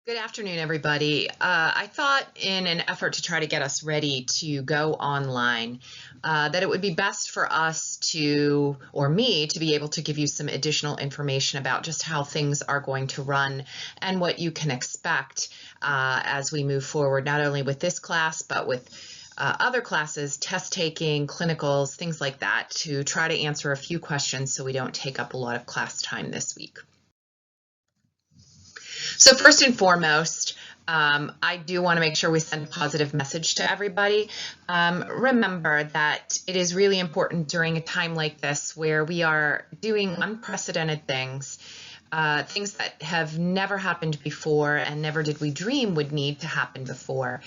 Good afternoon, everybody. I thought in an effort to try to get us ready to go online, that it would be best for us to, or me, to be able to give you some additional information about just how things are going to run and what you can expect as we move forward, not only with this class, but with other classes, test taking, clinicals, things like that, to try to answer a few questions so we don't take up a lot of class time this week. So first and foremost, I do want to make sure we send a positive message to everybody. Remember that it is really important during a time like this where we are doing unprecedented things, things that have never happened before and never did we dream would need to happen before.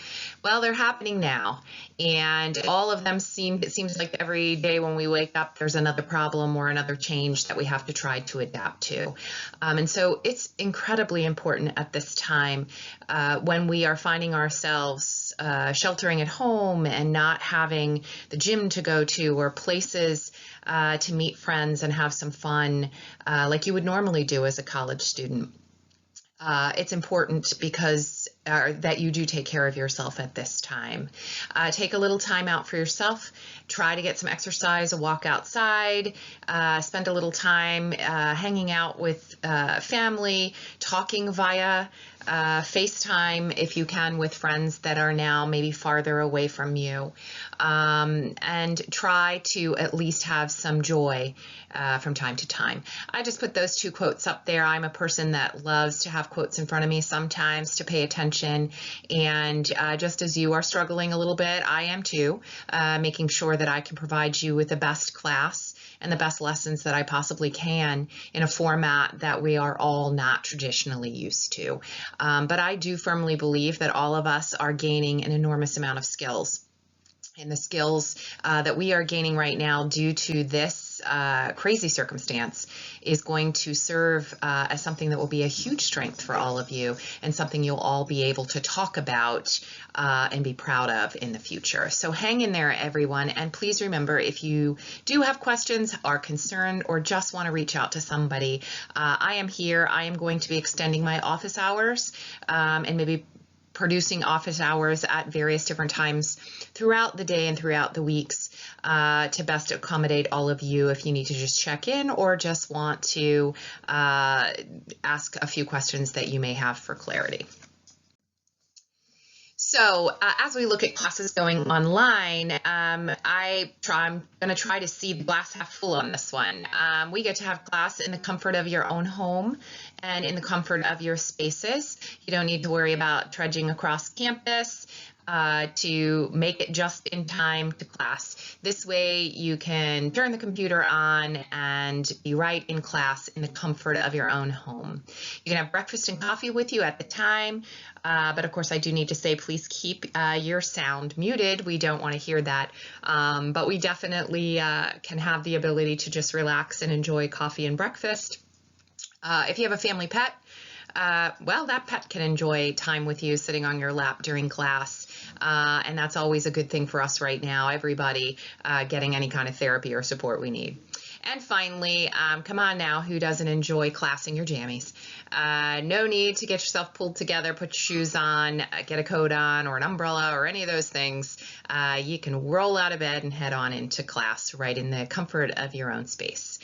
Well, they're happening now, and all of them it seems like every day when we wake up, there's another problem or another change that we have to try to adapt to. And so it's incredibly important at this time when we are finding ourselves sheltering at home and not having the gym to go to or places to meet friends and have some fun like you would normally do as a college student. It's important because that you do take care of yourself at this time. Take a little time out for yourself. Try to get some exercise, a walk outside, spend a little time hanging out with family, talking via FaceTime if you can with friends that are now maybe farther away from you, and try to at least have some joy from time to time. I just put those two quotes up there. I'm a person that loves to have quotes in front of me sometimes to pay attention, and just as you are struggling a little bit, I am too, making sure that I can provide you with the best class and the best lessons that I possibly can in a format that we are all not traditionally used to. But I do firmly believe that all of us are gaining an enormous amount of skills. And the skills that we are gaining right now due to this crazy circumstance is going to serve as something that will be a huge strength for all of you and something you'll all be able to talk about and be proud of in the future. So hang in there, everyone. And please remember, if you do have questions, are concerned, or just want to reach out to somebody, I am here. I am going to be extending my office hours and maybe producing office hours at various different times throughout the day and throughout the weeks to best accommodate all of you if you need to just check in or just want to ask a few questions that you may have for clarity. So as we look at classes going online, I'm going to try to see the glass half full on this one. We get to have class in the comfort of your own home and in the comfort of your spaces. You don't need to worry about trudging across campus to make it just in time to class. This way you can turn the computer on and be right in class in the comfort of your own home. You can have breakfast and coffee with you at the time, but of course I do need to say please keep your sound muted. We don't want to hear that, but we definitely can have the ability to just relax and enjoy coffee and breakfast. If you have a family pet, well, that pet can enjoy time with you sitting on your lap during class. And that's always a good thing for us right now, everybody getting any kind of therapy or support we need. And finally, come on now, who doesn't enjoy class in your jammies? No need to get yourself pulled together, put your shoes on, get a coat on or an umbrella or any of those things. You can roll out of bed and head on into class right in the comfort of your own space.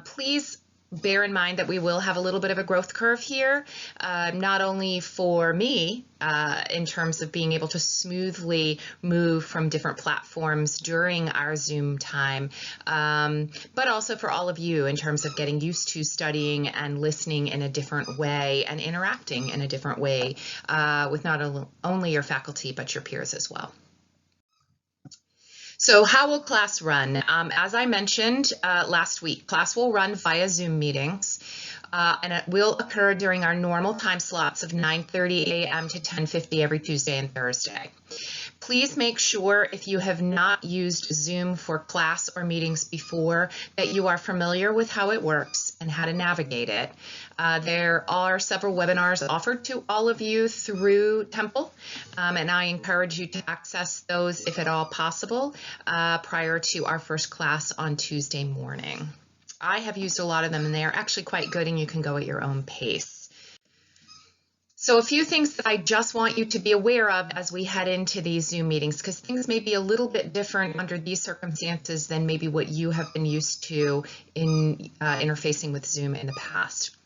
Please bear in mind that we will have a little bit of a growth curve here, not only for me in terms of being able to smoothly move from different platforms during our Zoom time, but also for all of you in terms of getting used to studying and listening in a different way and interacting in a different way with not only your faculty, but your peers as well. So how will class run? As I mentioned last week, class will run via Zoom meetings, and it will occur during our normal time slots of 9:30 a.m. to 10:50 every Tuesday and Thursday. Please make sure if you have not used Zoom for class or meetings before that you are familiar with how it works and how to navigate it. There are several webinars offered to all of you through Temple, and I encourage you to access those if at all possible prior to our first class on Tuesday morning. I have used a lot of them and they are actually quite good and you can go at your own pace. So a few things that I just want you to be aware of as we head into these Zoom meetings, because things may be a little bit different under these circumstances than maybe what you have been used to in interfacing with Zoom in the past.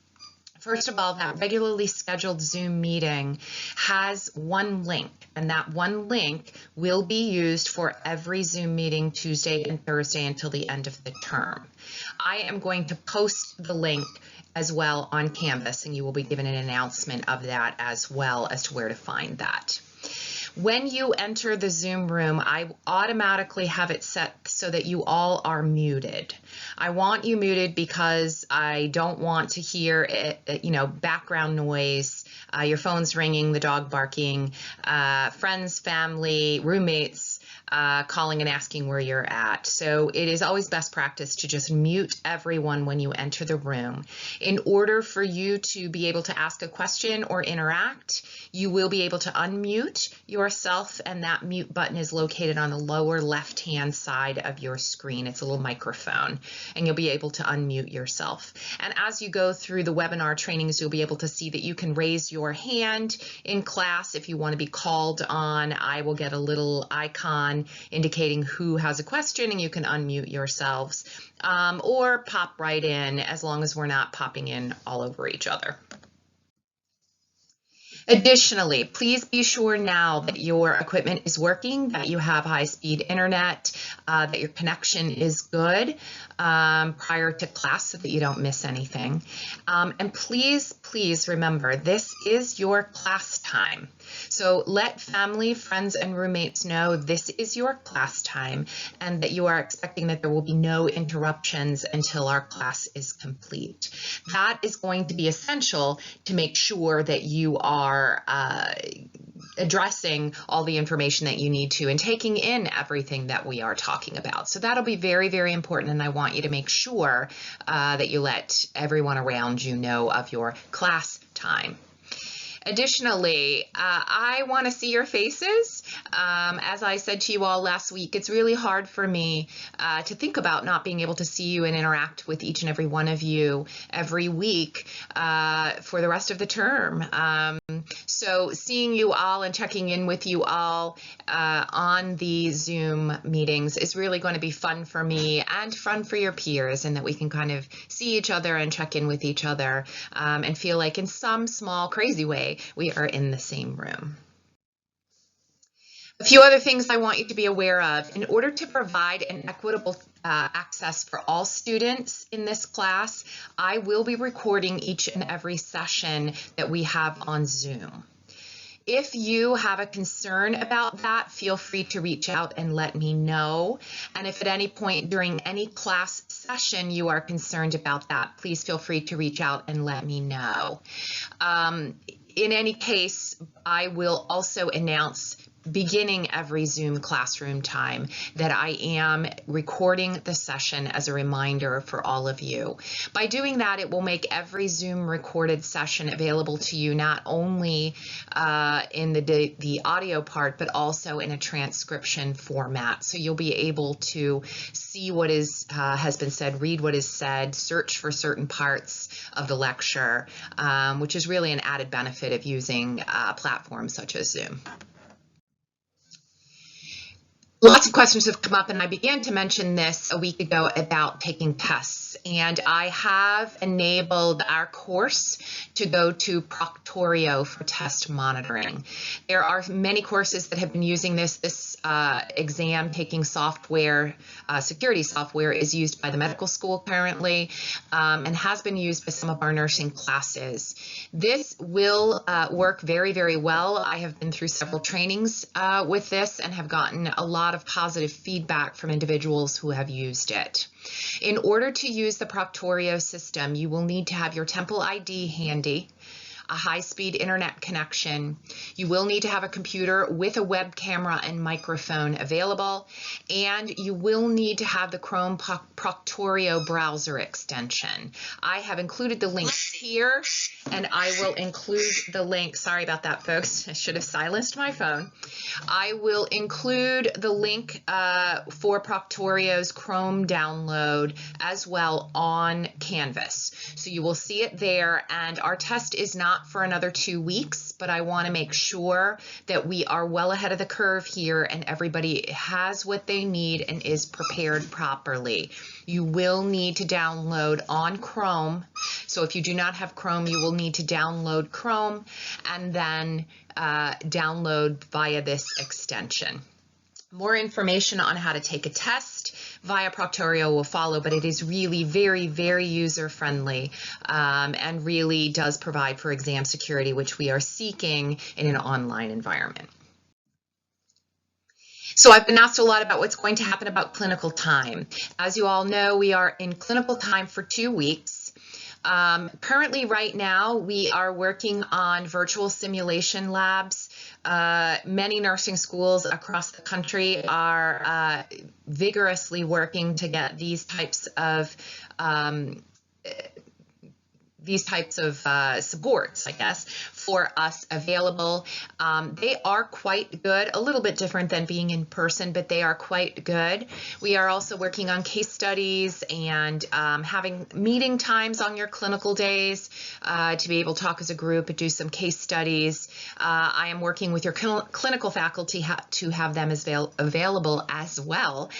First of all, that regularly scheduled Zoom meeting has one link, and that one link will be used for every Zoom meeting Tuesday and Thursday until the end of the term. I am going to post the link as well on Canvas, and you will be given an announcement of that as well as to where to find that. When you enter the Zoom room, I automatically have it set so that you all are muted. I want you muted because I don't want to hear background noise, your phone's ringing, the dog barking, friends, family, roommates calling and asking where you're at. So it is always best practice to just mute everyone when you enter the room. In order for you to be able to ask a question or interact, you will be able to unmute yourself, and that mute button is located on the lower left-hand side of your screen. It's a little microphone, and you'll be able to unmute yourself. And as you go through the webinar trainings, you'll be able to see that you can raise your hand in class if you want to be called on. I will get a little icon indicating who has a question, and you can unmute yourselves or pop right in, as long as we're not popping in all over each other. Additionally, please be sure now that your equipment is working, that you have high-speed internet, that your connection is good prior to class so that you don't miss anything. And please, please remember, this is your class time. So let family, friends, and roommates know this is your class time and that you are expecting that there will be no interruptions until our class is complete. That is going to be essential to make sure that you are addressing all the information that you need to and taking in everything that we are talking about. So that'll be very, very important, and I want you to make sure that you let everyone around you know of your class time. Additionally, I want to see your faces. As I said to you all last week, it's really hard for me to think about not being able to see you and interact with each and every one of you every week for the rest of the term. So seeing you all and checking in with you all on the Zoom meetings is really going to be fun for me and fun for your peers, and that we can kind of see each other and check in with each other and feel like in some small crazy way we are in the same room. A few other things I want you to be aware of. In order to provide an equitable access for all students in this class, I will be recording each and every session that we have on Zoom. If you have a concern about that, feel free to reach out and let me know. And if at any point during any class session you are concerned about that, please feel free to reach out and let me know. In any case, I will also announce beginning every Zoom classroom time that I am recording the session as a reminder for all of you. By doing that, it will make every Zoom recorded session available to you, not only in the audio part, but also in a transcription format. So you'll be able to see what has been said, read what is said, search for certain parts of the lecture, which is really an added benefit of using platforms such as Zoom. Lots of questions have come up, and I began to mention this a week ago about taking tests, and I have enabled our course to go to Proctorio for test monitoring. There are many courses that have been using this. This exam taking software, security software, is used by the medical school currently and has been used by some of our nursing classes. This will work very, very well. I have been through several trainings with this and have gotten a lot of positive feedback from individuals who have used it. In order to use the Proctorio system, you will need to have your Temple ID handy, a high-speed internet connection. You will need to have a computer with a web camera and microphone available, and you will need to have the Chrome Proctorio browser extension. I have included the links here, and I will include the link. Sorry about that, folks. I should have silenced my phone. I will include the link for Proctorio's Chrome download as well on Canvas. So you will see it there, and our test is not not for another 2 weeks, but I want to make sure that we are well ahead of the curve here and everybody has what they need and is prepared properly. You will need to download on Chrome. So if you do not have Chrome, you will need to download Chrome and then download via this extension. More information on how to take a test via Proctorio will follow, but it is really very, very user-friendly and really does provide for exam security, which we are seeking in an online environment. So I've been asked a lot about what's going to happen about clinical time. As you all know, we are in clinical time for 2 weeks. Currently, right now, we are working on virtual simulation labs. Many nursing schools across the country are vigorously working to get these types of supports, I guess, for us available. They are quite good, a little bit different than being in person, but they are quite good. We are also working on case studies and having meeting times on your clinical days to be able to talk as a group and do some case studies. I am working with your clinical faculty to have them available as well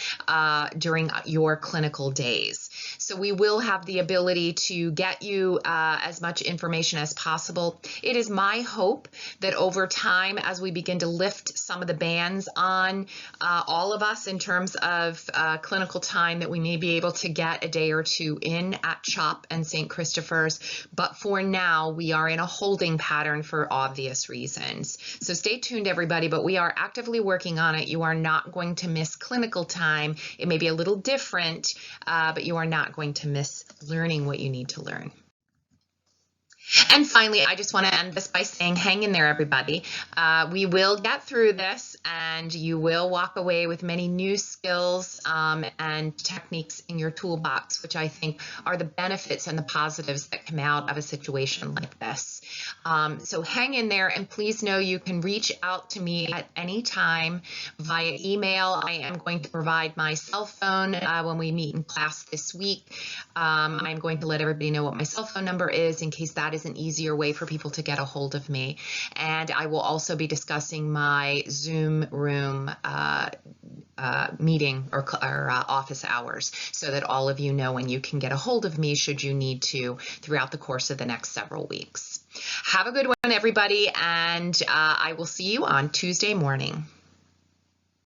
during your clinical days. So we will have the ability to get you as much information as possible. It is my hope that over time, as we begin to lift some of the bans on all of us in terms of clinical time, that we may be able to get a day or two in at CHOP and St. Christopher's. But for now, we are in a holding pattern for obvious reasons. So stay tuned, everybody, but we are actively working on it. You are not going to miss clinical time. It may be a little different, but you are not going to miss learning what you need to learn. And finally, I just want to end this by saying, hang in there, everybody. We will get through this, and you will walk away with many new skills and techniques in your toolbox, which I think are the benefits and the positives that come out of a situation like this. So hang in there, and please know you can reach out to me at any time via email. I am going to provide my cell phone when we meet in class this week. I'm going to let everybody know what my cell phone number is in case that is an easier way for people to get a hold of me. And I will also be discussing my Zoom room meeting or office hours so that all of you know when you can get a hold of me should you need to throughout the course of the next several weeks. Have a good one, everybody, and I will see you on Tuesday morning.